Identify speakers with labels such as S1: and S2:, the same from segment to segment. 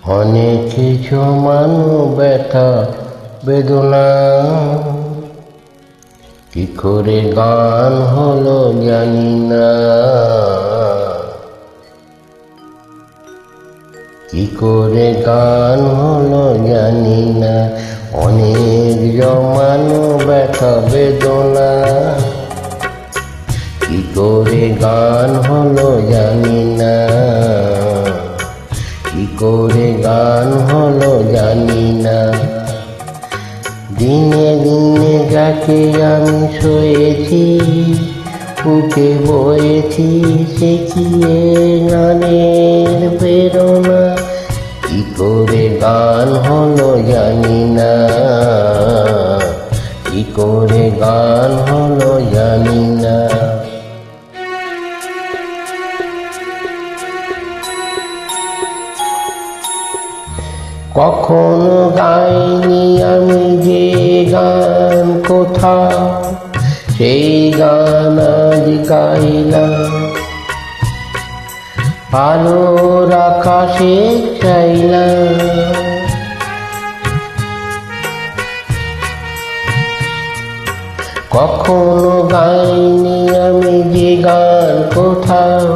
S1: অনেক কিছু মানু ব্যথা বেদনা, কি করে গান হলো জানি না, কি করে গান হলো জানি না। অনেক জমানো ব্যথা বেদনা, কি করে গান হলো জানি না, কি করে গান হলো জানি না। দিনে দিনে যাকে আমি শুয়েছি, বুকে বয়েছি সে কি গানের প্রেরণা, কি করে গান হলো জানি না, কি করে গান হলো জানি না। কখনো গাইনি আমি যে গান কোথাও, সেই গান আজ গাইলাম। আলোর আকাশে চাইলাম, কখনো গাইনি আমি যে গান কোথাও,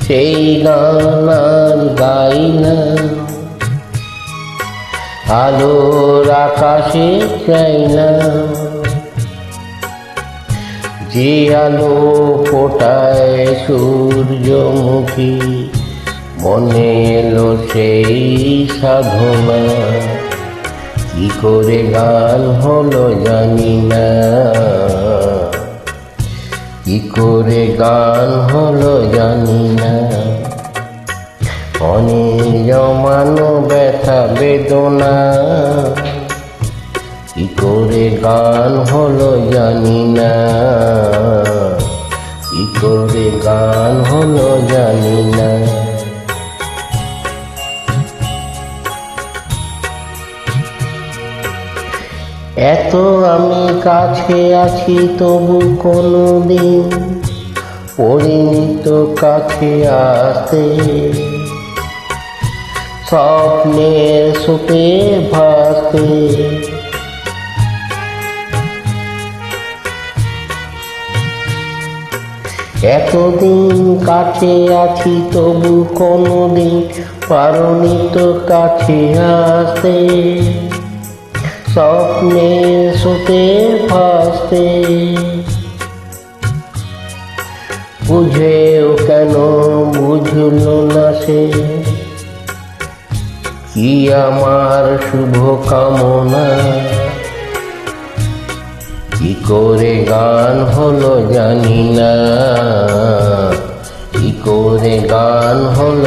S1: সেই গান আজ গাইলাম। আলোর আকাশে চাইলাম, যে আলো ফোটায় সূর্যমুখী, মনে এলো সেই সাধনা, কি করে গান হলো জানি না, কি করে গান হলো জানি না। অনেক জমানো ব্যথা বেদনা, কি করে গান হলো জানি না, কি করে গান হলো জানি না। এত আমি কাছে আছি তবু কোনো দিন পড়িনি তো কাছে আসতে, স্বপ্নের সুপে ভাসতে। এতদিন কাছে আছি তবু কোনোদিন পারনি তো কাছে আসতে, স্বপ্নের সুপে ভাসতে। বুঝেও কেন বুঝলো না সে, কি আমার শুভ কামনা, কি করে গান হলো জানি না, কি করে গান হলো